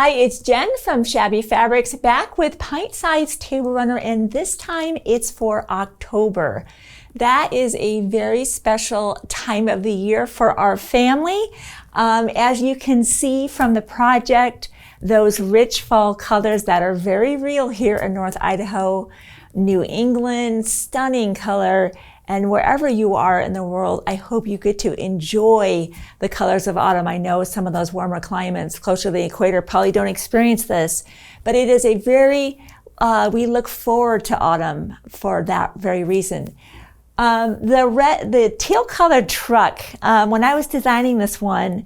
Hi, it's Jen from Shabby Fabrics back with Pint Size Table Runner, and this time it's for October. That is a very special time of the year for our family. As you can see from the project, those rich fall colors that are very real here in North Idaho, New England, stunning color. And wherever you are in the world, I hope you get to enjoy the colors of autumn. I know some of those warmer climates closer to the equator probably don't experience this, but it is a very, we look forward to autumn for that very reason. The teal colored truck, when I was designing this one,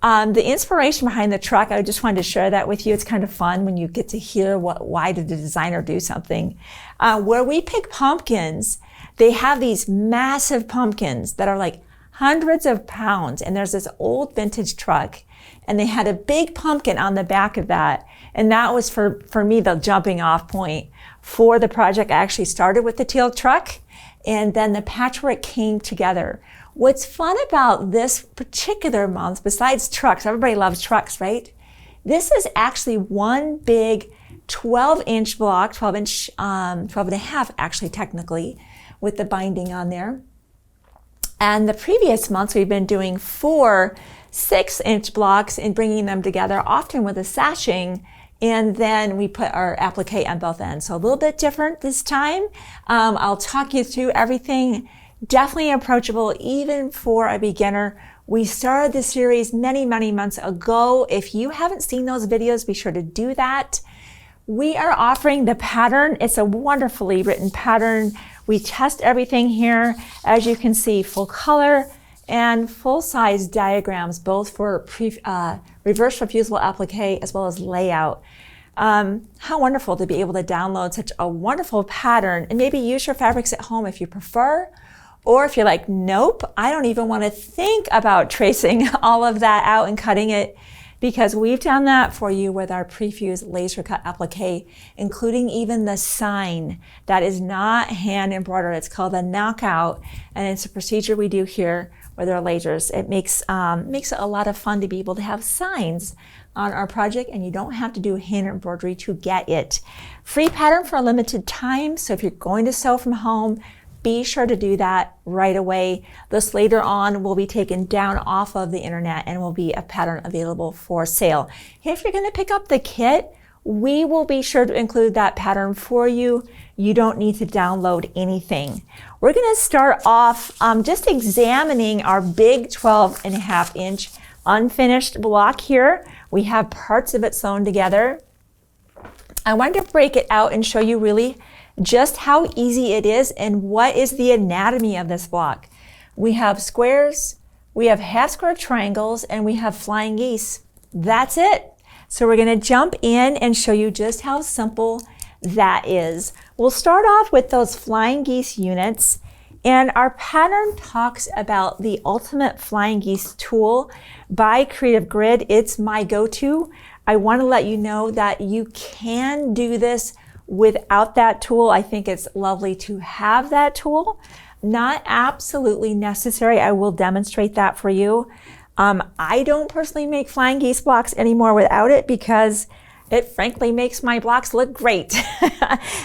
the inspiration behind the truck, I just wanted to share that with you. It's kind of fun when you get to hear why did the designer do something. Where we pick pumpkins, they have these massive pumpkins that are like hundreds of pounds. And there's this old vintage truck, and they had a big pumpkin on the back of that. And that was for me, the jumping off point for the project. I actually started with the teal truck, and then the patchwork came together. What's fun about this particular month, besides trucks, everybody loves trucks, right? This is actually one big 12-inch block, 12 and a half actually technically, with the binding on there. And the previous months we've been doing 4 6-inch blocks and bringing them together, often with a sashing, and then we put our applique on both ends. So a little bit different this time. I'll talk you through everything. Definitely approachable even for a beginner. We started this series many, many months ago. If you haven't seen those videos, be sure to do that. We are offering the pattern. It's a wonderfully written pattern. We test everything here. As you can see, full color and full size diagrams, both for reverse refusable applique as well as layout. How wonderful to be able to download such a wonderful pattern and maybe use your fabrics at home if you prefer. Or if you're like, nope, I don't even want to think about tracing all of that out and cutting it, because we've done that for you with our pre-fused laser cut applique, including even the sign that is not hand embroidered. It's called a knockout, and it's a procedure we do here with our lasers. It makes it a lot of fun to be able to have signs on our project, and you don't have to do hand embroidery to get it. Free pattern for a limited time, so if you're going to sew from home, be sure to do that right away. This later on will be taken down off of the internet and will be a pattern available for sale. If you're going to pick up the kit, we will be sure to include that pattern for you. You don't need to download anything. We're going to start off just examining our big 12.5-inch unfinished block here. We have parts of it sewn together. I wanted to break it out and show you really just how easy it is and what is the anatomy of this block. We have squares, we have half square triangles, and we have flying geese. That's it. So we're going to jump in and show you just how simple that is. We'll start off with those flying geese units, and our pattern talks about the Ultimate Flying Geese tool by Creative Grid. It's my go-to. I want to let you know that you can do this without that tool. I think it's lovely to have that tool. Not absolutely necessary. I will demonstrate that for you. I don't personally make flying geese blocks anymore without it because it frankly makes my blocks look great.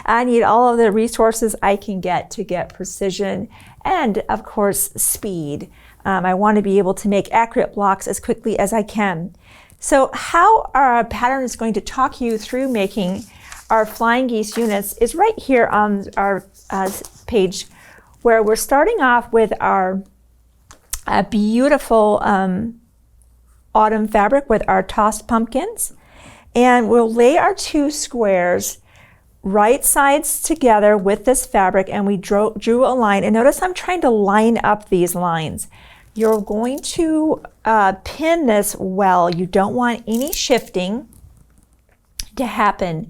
I need all of the resources I can get to get precision and, of course, speed. I want to be able to make accurate blocks as quickly as I can. So how our pattern is going to talk you through making our flying geese units is right here on our page, where we're starting off with our beautiful autumn fabric with our tossed pumpkins. And we'll lay our 2 squares right sides together with this fabric, and we drew a line. And notice I'm trying to line up these lines. You're going to pin this well. You don't want any shifting to happen.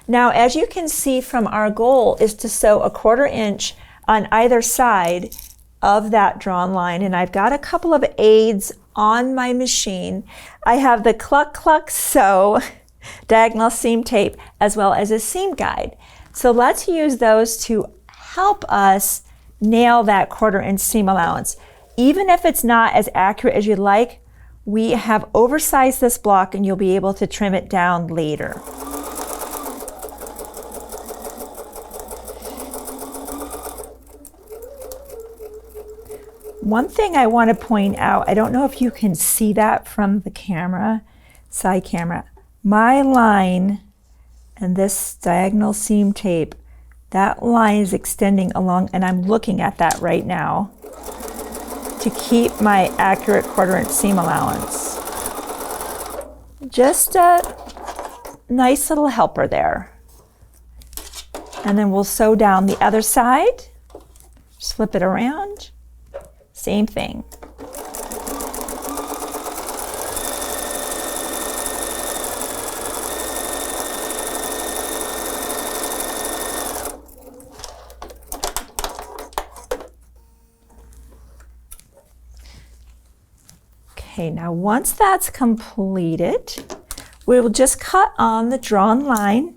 Now, as you can see from our goal is to sew a 1/4 inch on either side of that drawn line. And I've got a couple of aids on my machine. I have the Cluck Cluck Sew diagonal seam tape as well as a seam guide. So let's use those to help us nail that 1/4 inch seam allowance. Even if it's not as accurate as you'd like, we have oversized this block and you'll be able to trim it down later. One thing I want to point out, I don't know if you can see that from the camera, side camera. My line and this diagonal seam tape, that line is extending along, and I'm looking at that right now to keep my accurate 1/4 inch seam allowance. Just a nice little helper there. And then we'll sew down the other side, just flip it around. Same thing. Okay, now once that's completed, we will just cut on the drawn line.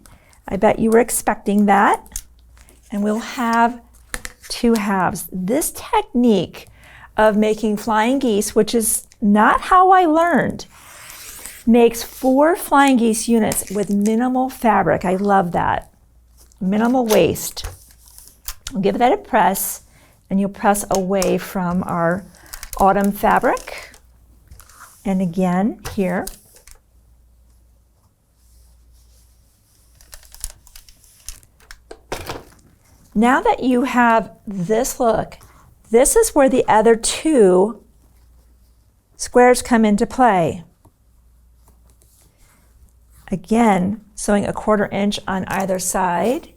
I bet you were expecting that. And we'll have 2 halves. This technique of making flying geese, which is not how I learned, makes 4 flying geese units with minimal fabric. I love that. Minimal waste. We'll give that a press, and you'll press away from our autumn fabric. And again, here. Now that you have this look, this is where the other 2 squares come into play. Again, sewing a 1/4 inch on either side,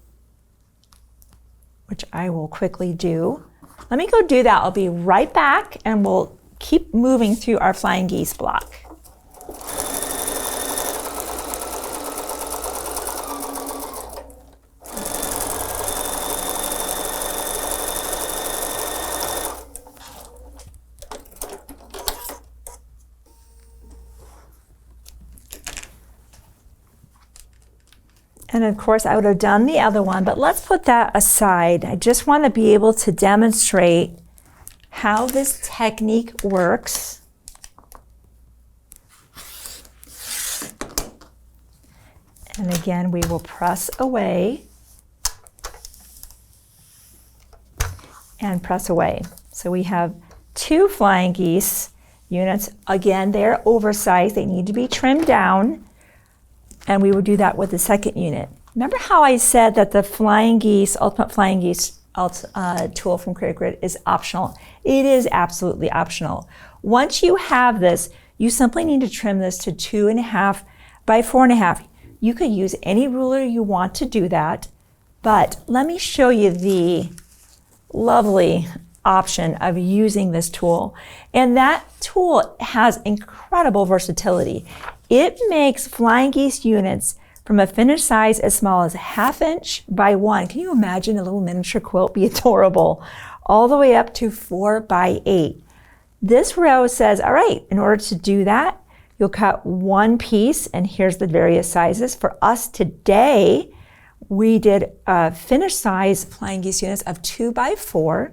which I will quickly do. Let me go do that. I'll be right back, and we'll keep moving through our flying geese block. And of course, I would have done the other one, but let's put that aside. I just want to be able to demonstrate how this technique works. And again, we will press away and press away. So we have 2 flying geese units. Again, they're oversized. They need to be trimmed down. And we will do that with the second unit. Remember how I said that the Flying Geese, Ultimate Flying Geese tool from Creative Grid is optional? It is absolutely optional. Once you have this, you simply need to trim this to 2.5 by 4.5. You could use any ruler you want to do that, but let me show you the lovely option of using this tool. And that tool has incredible versatility. It makes flying geese units from a finished size as small as 1/2 inch by 1. Can you imagine a little miniature quilt? Be adorable. All the way up to 4 by 8. This row says, all right, in order to do that, you'll cut 1 piece, and here's the various sizes. For us today, we did a finished size flying geese units of 2 by 4.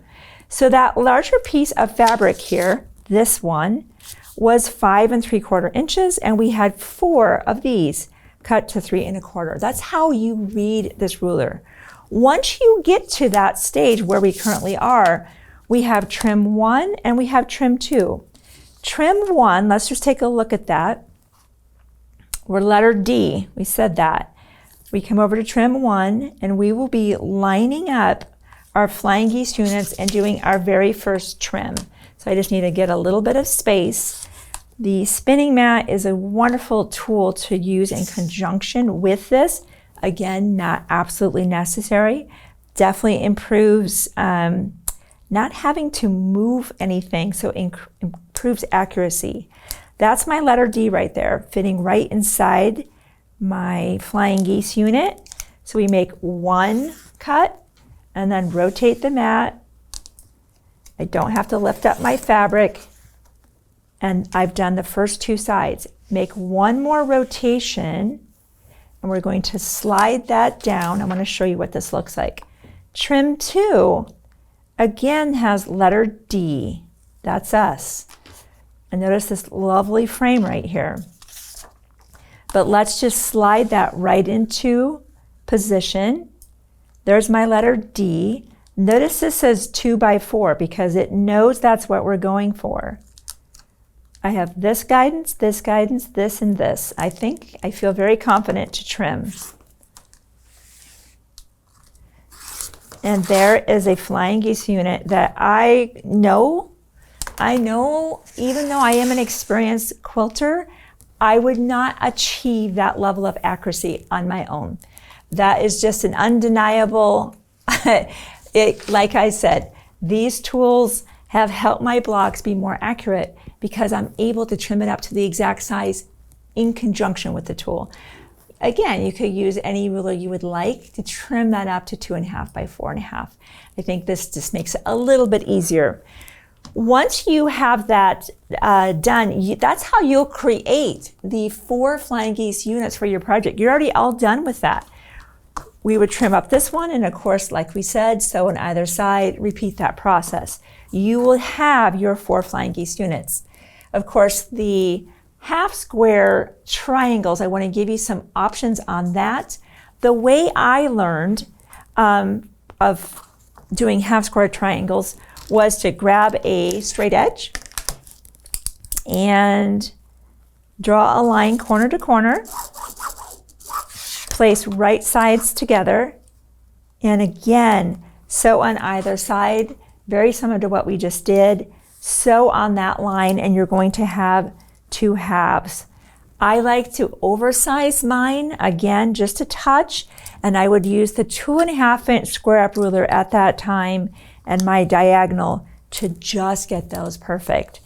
So that larger piece of fabric here, this one, was 5 3/4 inches, and we had 4 of these cut to 3 1/4. That's how you read this ruler. Once you get to that stage where we currently are, we have trim 1 and we have trim 2. Trim 1, let's just take a look at that. We're letter D, we said that. We come over to trim 1, and we will be lining up our flying geese units and doing our very first trim. So I just need to get a little bit of space. The spinning mat is a wonderful tool to use in conjunction with this. Again, not absolutely necessary. Definitely improves not having to move anything, so improves accuracy. That's my letter D right there, fitting right inside my flying geese unit. So we make 1 cut and then rotate the mat. I don't have to lift up my fabric. And I've done the first 2 sides. Make 1 more rotation, and we're going to slide that down. I'm going to show you what this looks like. Trim 2, again, has letter D. That's us. And notice this lovely frame right here. But let's just slide that right into position. There's my letter D. Notice this says 2x4 because it knows that's what we're going for. I have this guidance, this, and this. I feel very confident to trim. And there is a Flying Geese unit that I know, even though I am an experienced quilter, I would not achieve that level of accuracy on my own. That is just an undeniable, like I said, these tools have helped my blocks be more accurate because I'm able to trim it up to the exact size in conjunction with the tool. Again, you could use any ruler you would like to trim that up to 2.5 by 4.5. I think this just makes it a little bit easier. Once you have that done, that's how you'll create the 4 Flying Geese units for your project. You're already all done with that. We would trim up this one, and of course, like we said, sew on either side, repeat that process. You will have your 4 Flying Geese units. Of course, the half square triangles, I want to give you some options on that. The way I learned of doing half square triangles was to grab a straight edge and draw a line corner to corner, place right sides together, and again, sew on either side, very similar to what we just did. Sew on that line and you're going to have 2 halves. I like to oversize mine, again, just a touch, and I would use the 2.5-inch square up ruler at that time and my diagonal to just get those perfect.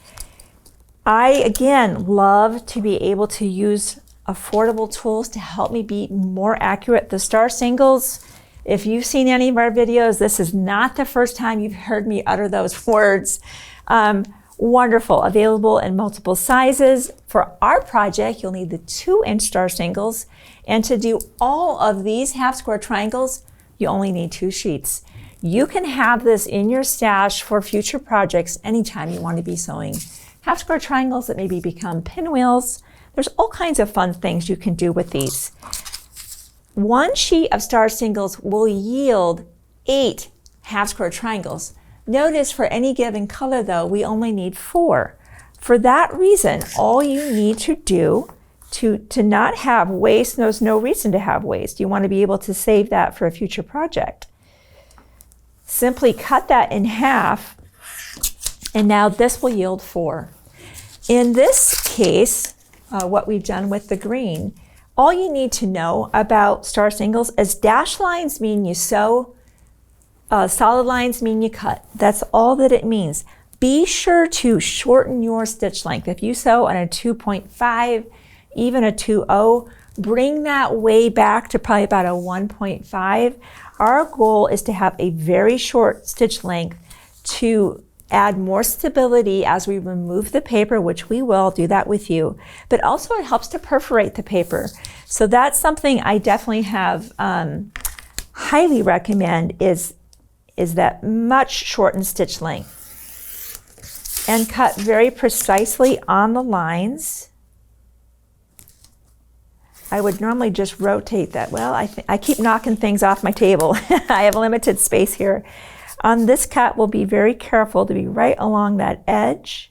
I, again, love to be able to use affordable tools to help me be more accurate. The star singles, if you've seen any of our videos, this is not the first time you've heard me utter those words. Wonderful, available in multiple sizes. For our project, you'll need the 2-inch star singles. And to do all of these half square triangles, you only need 2 sheets. You can have this in your stash for future projects anytime you want to be sewing half square triangles that maybe become pinwheels. There's all kinds of fun things you can do with these. 1 sheet of star singles will yield 8 half square triangles. Notice for any given color though, we only need 4. For that reason, all you need to do to not have waste, there's no reason to have waste. You want to be able to save that for a future project. Simply cut that in half, and now this will yield 4. In this case, what we've done with the green, all you need to know about star singles is dash lines mean you sew, solid lines mean you cut. That's all that it means. Be sure to shorten your stitch length. If you sew on a 2.5, even a 2.0, bring that way back to probably about a 1.5. Our goal is to have a very short stitch length to add more stability as we remove the paper, which we will do that with you, but also it helps to perforate the paper. So that's something I definitely have highly recommend is that much shortened stitch length. And cut very precisely on the lines. I would normally just rotate that. Well, I keep knocking things off my table. I have limited space here. On this cut, we'll be very careful to be right along that edge.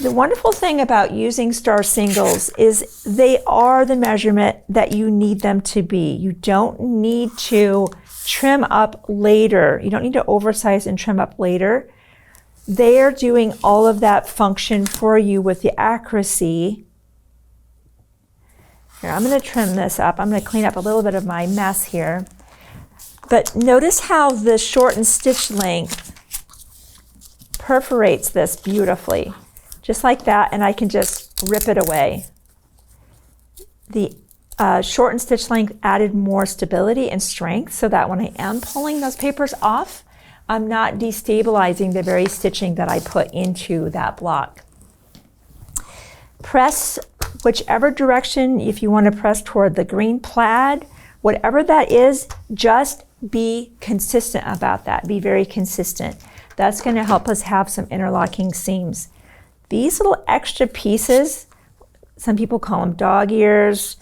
The wonderful thing about using star singles is they are the measurement that you need them to be. You don't need to trim up later. You don't need to oversize and trim up later. They are doing all of that function for you with the accuracy. Here, I'm going to trim this up. I'm going to clean up a little bit of my mess here. But notice how the shortened stitch length perforates this beautifully. Just like that, and I can just rip it away. The shortened stitch length added more stability and strength so that when I am pulling those papers off, I'm not destabilizing the very stitching that I put into that block. Press whichever direction, if you want to press toward the green plaid, whatever that is, just be consistent about that. Be very consistent. That's going to help us have some interlocking seams. these little extra pieces, some people call them dog ears,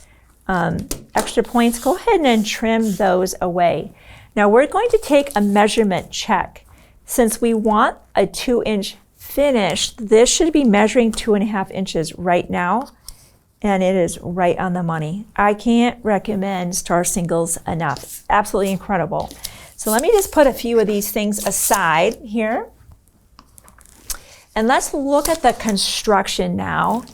extra points, go ahead and trim those away. Now we're going to take a measurement check. Since we want a 2-inch finish, this should be measuring 2.5 inches right now, and it is right on the money. I can't recommend Star Singles enough. Absolutely incredible. So let me just put a few of these things aside here. And let's look at the construction now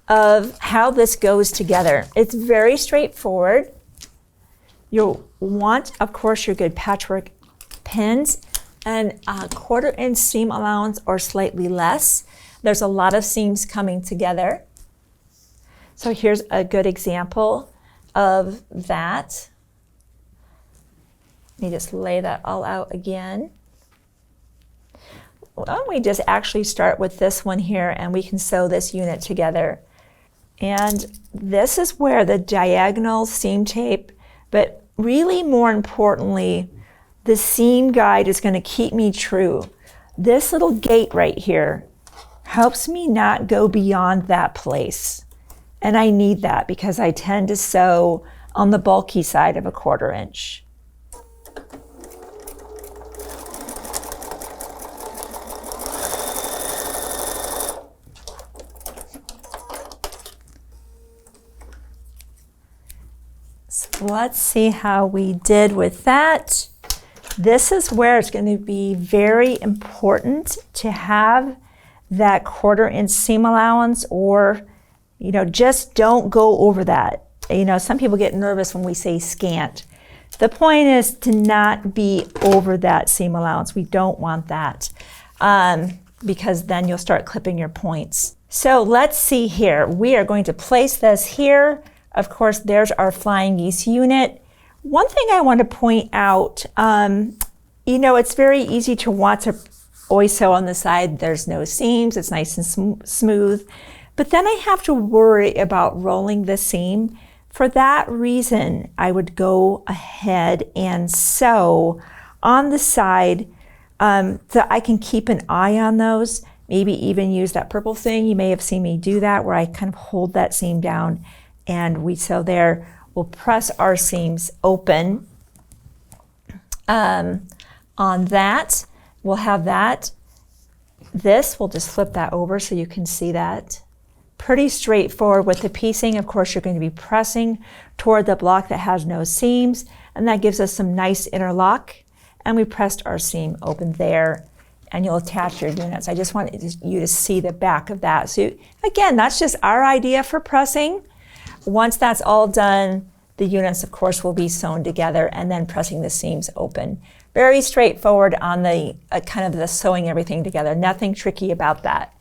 of how this goes together. It's very straightforward. You'll want, of course, your good patchwork pins and a 1/4 inch seam allowance or slightly less. There's a lot of seams coming together. So here's a good example of that. Let me just lay that all out again. Why don't we just actually start with this one here, and we can sew this unit together. And this is where the diagonal seam tape, but really more importantly, the seam guide is going to keep me true. This little gate right here helps me not go beyond that place. And I need that because I tend to sew on the bulky side of a 1/4 inch. So let's see how we did with that. This is where it's going to be very important to have that 1/4 inch seam allowance, or just don't go over that. Some people get nervous when we say scant. The point is to not be over that seam allowance. We don't want that because then you'll start clipping your points. So let's see here. We are going to place this here. Of course, there's our Flying Geese unit. One thing I want to point out, it's very easy to want to always sew on the side. There's no seams. It's nice and smooth. But then I have to worry about rolling the seam. For that reason, I would go ahead and sew on the side so I can keep an eye on those. Maybe even use that purple thing. You may have seen me do that, where I kind of hold that seam down and we sew there. We'll press our seams open on that. We'll have that. This, we'll just flip that over so you can see that. Pretty straightforward with the piecing. Of course, you're going to be pressing toward the block that has no seams, and that gives us some nice interlock. And we pressed our seam open there, and you'll attach your units. I just wanted you to see the back of that. So again, that's just our idea for pressing. Once that's all done, the units, of course, will be sewn together and then pressing the seams open. Very straightforward on the kind of the sewing everything together. Nothing tricky about that.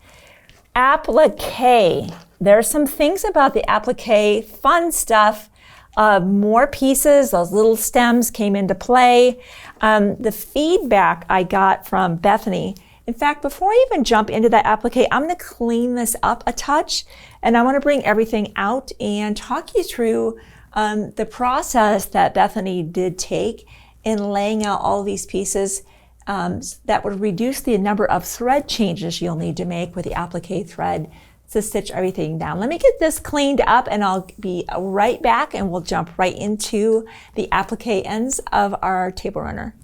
Appliqué. There are some things about the appliqué, fun stuff. More pieces, those little stems came into play. The feedback I got from Bethany. In fact, before I even jump into that appliqué, I'm going to clean this up a touch, and I want to bring everything out and talk you through the process that Bethany did take in laying out all these pieces that would reduce the number of thread changes you'll need to make with the appliqué thread to stitch everything down. Let me get this cleaned up and I'll be right back, and we'll jump right into the appliqué ends of our table runner.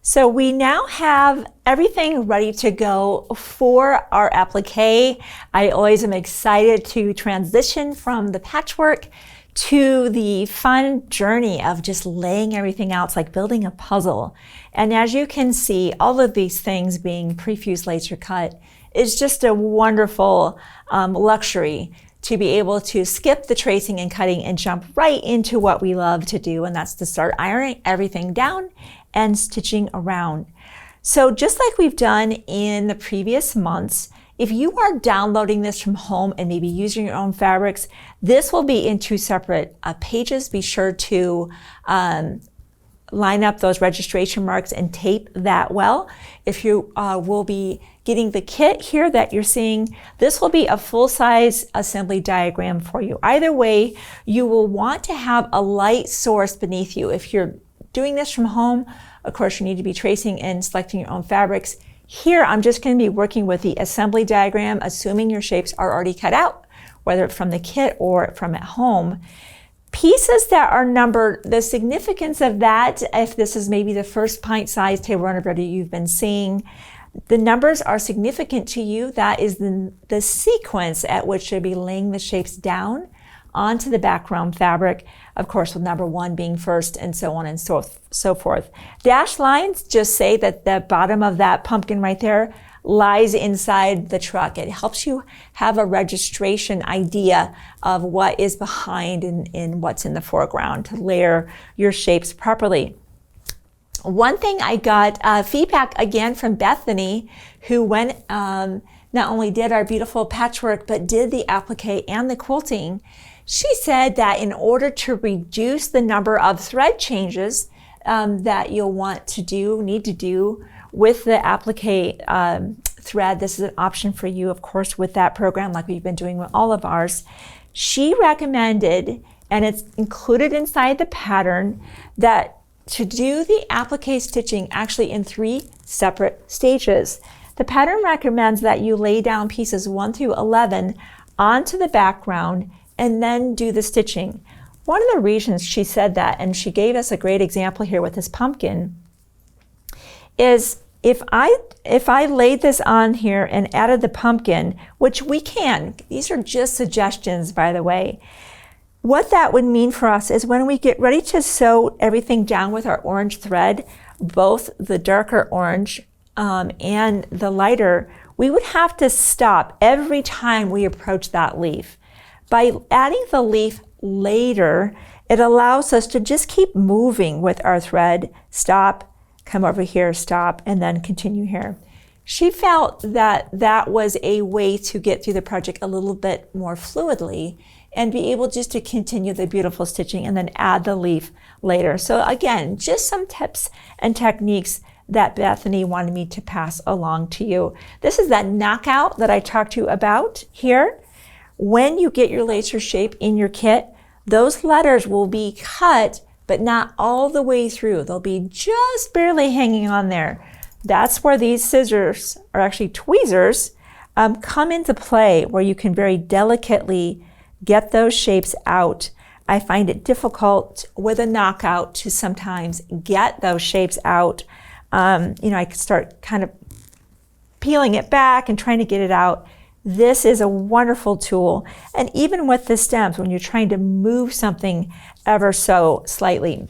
So we now have everything ready to go for our appliqué. I always am excited to transition from the patchwork to the fun journey of just laying everything out. It's like building a puzzle. And as you can see, all of these things being prefused laser cut is just a wonderful luxury to be able to skip the tracing and cutting and jump right into what we love to do, and that's to start ironing everything down and stitching around. So just like we've done in the previous months, if you are downloading this from home and maybe using your own fabrics, this will be in 2 separate pages. Be sure to line up those registration marks and tape that well. If you will be getting the kit here that you're seeing, this will be a full-size assembly diagram for you. Either way, you will want to have a light source beneath you. If you're doing this from home, of course, you need to be tracing and selecting your own fabrics. Here, I'm just going to be working with the assembly diagram, assuming your shapes are already cut out, whether from the kit or from at home. Pieces that are numbered, the significance of that, if this is maybe the first pint size table runner video you've been seeing, the numbers are significant to you. That is the sequence at which you'll be laying the shapes down onto the background fabric, of course, with number 1 being first, and so on and so forth. Dashed lines just say that the bottom of that pumpkin right there lies inside the truck. It helps you have a registration idea of what is behind and what's in the foreground to layer your shapes properly. One thing I got feedback again from Bethany, who went, not only did our beautiful patchwork, but did the applique and the quilting. She said that in order to reduce the number of thread changes that you'll need to do with the applique thread, this is an option for you, of course, with that program like we've been doing with all of ours. She recommended, and it's included inside the pattern, that to do the applique stitching actually in 3 separate stages. The pattern recommends that you lay down pieces 1 through 11 onto the background and then do the stitching. One of the reasons she said that, and she gave us a great example here with this pumpkin, is if I laid this on here and added the pumpkin, which we can, these are just suggestions, by the way, what that would mean for us is when we get ready to sew everything down with our orange thread, both the darker orange and the lighter, we would have to stop every time we approach that leaf. By adding the leaf later, it allows us to just keep moving with our thread, stop, come over here, stop, and then continue here. She felt that that was a way to get through the project a little bit more fluidly and be able just to continue the beautiful stitching and then add the leaf later. So again, just some tips and techniques that Bethany wanted me to pass along to you. This is that knockout that I talked to you about here. When you get your lacer shape in your kit, those letters will be cut, but not all the way through. They'll be just barely hanging on there. That's where these scissors, or actually tweezers, come into play, where you can very delicately get those shapes out. I find it difficult with a knockout to sometimes get those shapes out. I could start kind of peeling it back and trying to get it out. This is a wonderful tool. And even with the stems, when you're trying to move something ever so slightly.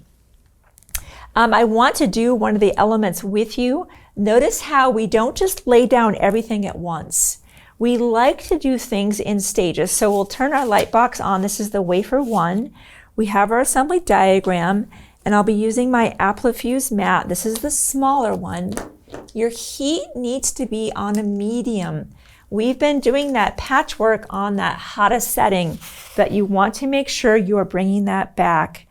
I want to do one of the elements with you. Notice how we don't just lay down everything at once. We like to do things in stages. So we'll turn our light box on. This is the wafer 1. We have our assembly diagram, and I'll be using my appliqué mat. This is the smaller one. Your heat needs to be on a medium. We've been doing that patchwork on that hottest setting, but you want to make sure you are bringing that back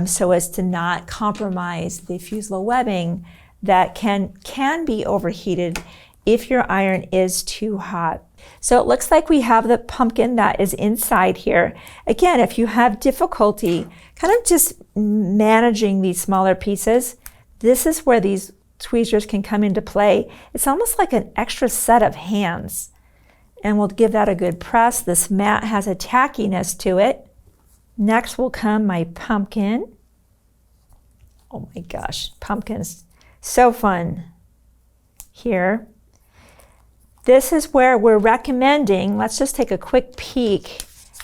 so as to not compromise the fuselage webbing that can be overheated if your iron is too hot. So it looks like we have the pumpkin that is inside here. Again, if you have difficulty kind of just managing these smaller pieces, this is where these tweezers can come into play. It's almost like an extra set of hands. And we'll give that a good press. This mat has a tackiness to it. Next will come my pumpkin. Oh my gosh, pumpkins, so fun here. This is where we're recommending, let's just take a quick peek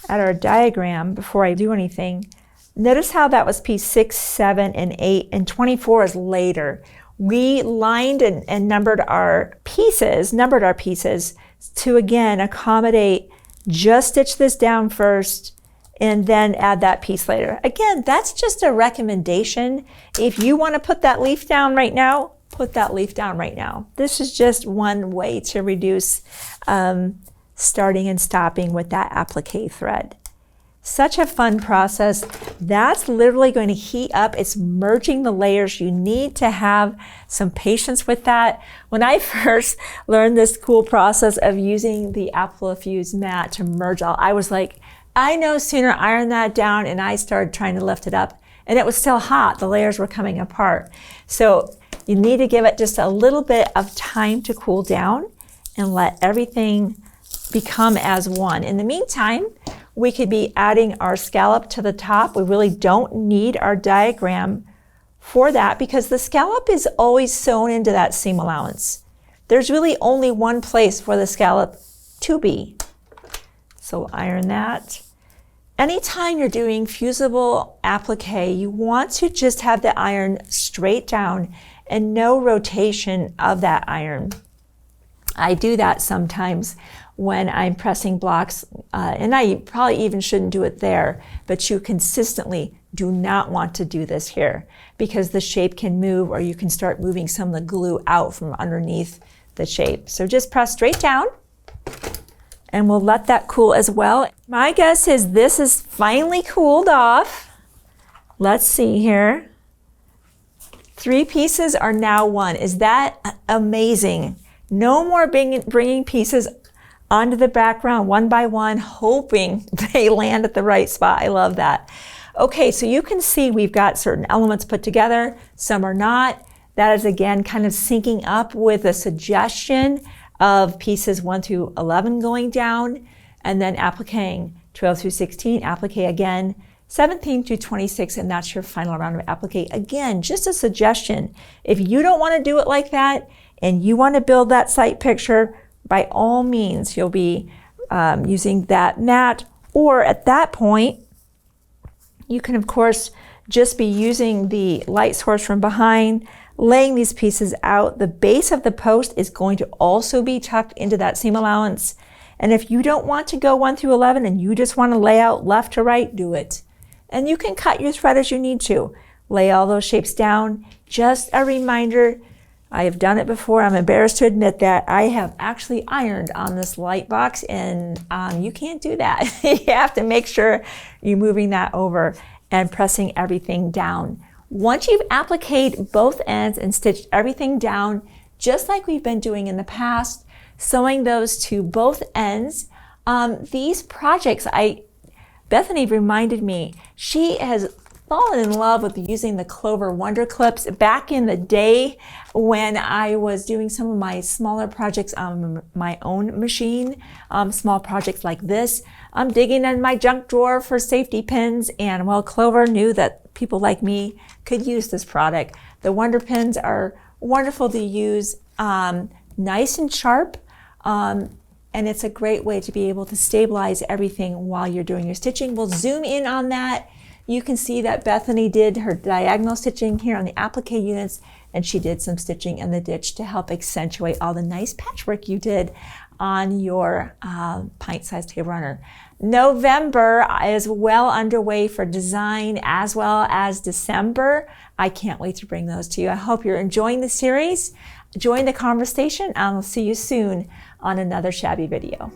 at our diagram before I do anything. Notice how that was piece 6, 7, and 8, and 24 is later. We lined and numbered our pieces to again accommodate, just stitch this down first and then add that piece later. Again, that's just a recommendation. If you want to put that leaf down right now, put that leaf down right now. This is just one way to reduce starting and stopping with that applique thread. Such a fun process. That's literally going to heat up. It's merging the layers. You need to have some patience with that. When I first learned this cool process of using the appliqué mat to merge all, I was like, I no sooner iron that down, and I started trying to lift it up, and it was still hot. The layers were coming apart. So You need to give it just a little bit of time to cool down and let everything become as one. In the meantime, we could be adding our scallop to the top. We really don't need our diagram for that because the scallop is always sewn into that seam allowance. There's really only one place for the scallop to be. So iron that. Anytime you're doing fusible applique, you want to just have the iron straight down and no rotation of that iron. I do that sometimes when I'm pressing blocks, and I probably even shouldn't do it there, but you consistently do not want to do this here because the shape can move or you can start moving some of the glue out from underneath the shape. So just press straight down and we'll let that cool as well. My guess is this is finally cooled off. Let's see here. 3 pieces are now one. Is that amazing? No more bringing pieces onto the background one by one, hoping they land at the right spot. I love that. Okay, so you can see we've got certain elements put together, some are not. That is again kind of syncing up with a suggestion of pieces 1 through 11 going down, and then appliquing 12 through 16, applique again, 17 through 26, and that's your final round of applique. Again, just a suggestion. If you don't want to do it like that, and you want to build that sight picture, by all means, you'll be using that mat, or at that point, you can of course just be using the light source from behind, laying these pieces out. The base of the post is going to also be tucked into that seam allowance. And if you don't want to go 1 through 11 and you just want to lay out left to right, do it. And you can cut your thread as you need to. Lay all those shapes down. Just a reminder, I have done it before. I'm embarrassed to admit that. I have actually ironed on this light box, and you can't do that. You have to make sure you're moving that over and pressing everything down. Once you've appliqued both ends and stitched everything down, just like we've been doing in the past, sewing those to both ends, these projects, Bethany reminded me, she has fallen in love with using the Clover Wonder Clips. Back in the day when I was doing some of my smaller projects on my own machine, small projects like this, I'm digging in my junk drawer for safety pins, and well, Clover knew that people like me could use this product. The Wonder Pins are wonderful to use, nice and sharp, and it's a great way to be able to stabilize everything while you're doing your stitching. We'll zoom in on that. You can see that Bethany did her diagonal stitching here on the applique units, and she did some stitching in the ditch to help accentuate all the nice patchwork you did on your Pint Size Table Runner. November is well underway for design as well as December. I can't wait to bring those to you. I hope you're enjoying the series. Join the conversation, and I'll see you soon on another Shabby video.